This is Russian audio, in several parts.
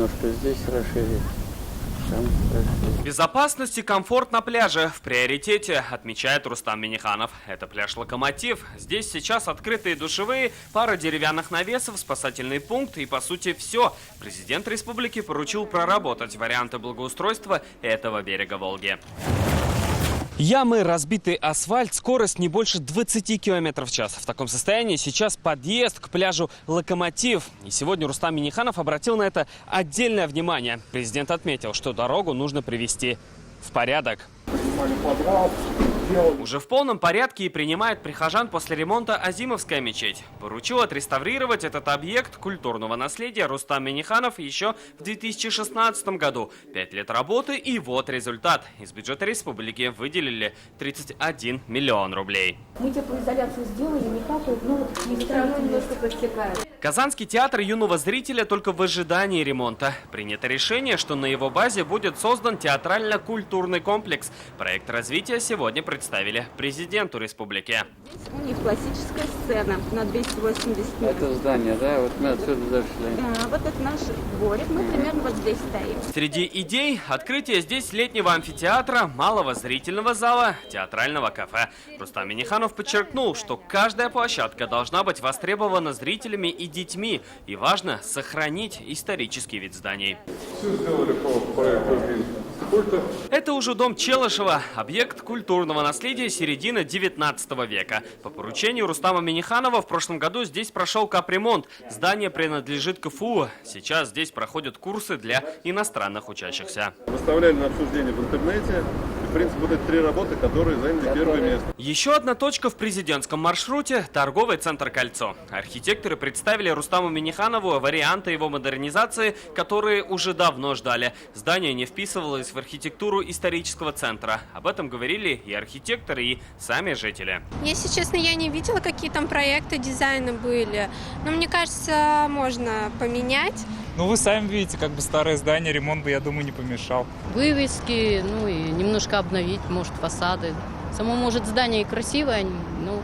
немножко здесь расширить. Там расширить. Безопасность и комфорт на пляже в приоритете, отмечает Рустам Минниханов. Это пляж «Локомотив». Здесь сейчас открытые душевые, пара деревянных навесов, спасательный пункт и, по сути, все. Президент республики поручил проработать варианты благоустройства этого берега Волги. Ямы, разбитый асфальт, скорость не больше 20 км в час. В таком состоянии сейчас подъезд к пляжу «Локомотив». И сегодня Рустам Минниханов обратил на это отдельное внимание. Президент отметил, что дорогу нужно привести в порядок. Уже в полном порядке и принимает прихожан после ремонта Азимовская мечеть. Поручил отреставрировать этот объект культурного наследия Рустам Минниханов еще в 2016 году. 5 лет работы и вот результат. Из бюджета республики выделили 31 миллион рублей. Мы теплоизоляцию сделали, не капает, но вот немножко подтекает. Казанский театр юного зрителя только в ожидании ремонта. Принято решение, что на его базе будет создан театрально-культурный комплекс. Проект развития сегодня представили президенту республики. Здесь у них классическая сцена на 280 метров. Это здание, да? Вот мы отсюда зашли. Да, вот это наш дворик, мы примерно вот здесь стоим. Среди идей – открытие здесь летнего амфитеатра, малого зрительного зала, театрального кафе. Рустам Минниханов подчеркнул, что каждая площадка должна быть востребована зрителями и детьми. И важно сохранить исторический вид зданий. Все сделали по проекту культа. Это уже дом Челышева, объект культурного наследия середины 19 века. По поручению Рустама Минниханова в прошлом году здесь прошел капремонт. Здание принадлежит КФУ. Сейчас здесь проходят курсы для иностранных учащихся. Выставляли на обсуждение в интернете. В принципе, вот эти 3 работы, которые заняли первое место. Еще одна точка в президентском маршруте – торговый центр «Кольцо». Архитекторы представили Рустаму Минниханову варианты его модернизации, которые уже давно ждали. Здание не вписывалось в архитектуру исторического центра. Об этом говорили и архитекторы, и сами жители. Если честно, я не видела, какие там проекты дизайна были. Но мне кажется, можно поменять. Ну, вы сами видите, как бы старое здание, ремонт бы, я думаю, не помешал. Вывески, ну и немножко обновить, может, фасады. Само, может, здание и красивое, но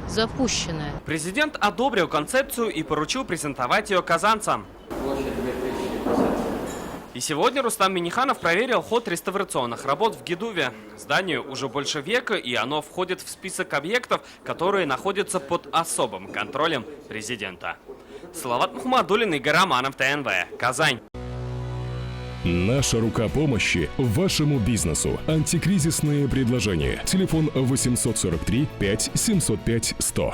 запущенное. Президент одобрил концепцию и поручил презентовать ее казанцам. И сегодня Рустам Минниханов проверил ход реставрационных работ в Гедуве. Зданию уже больше века, и оно входит в список объектов, которые находятся под особым контролем президента. Салават Мухаммадуллин, Игорь Романов, ТНВ, Казань. Наша рука помощи вашему бизнесу. Антикризисные предложения. Телефон 843 5 705 100.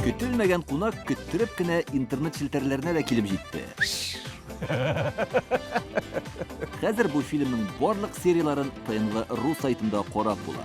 Көтелмәгән кунак көттөреп кенә интернет челтәрләренә дә килеп җитте. Хәзер бу фильмның барлык серияларын ТНВ.ру сайтында карап була.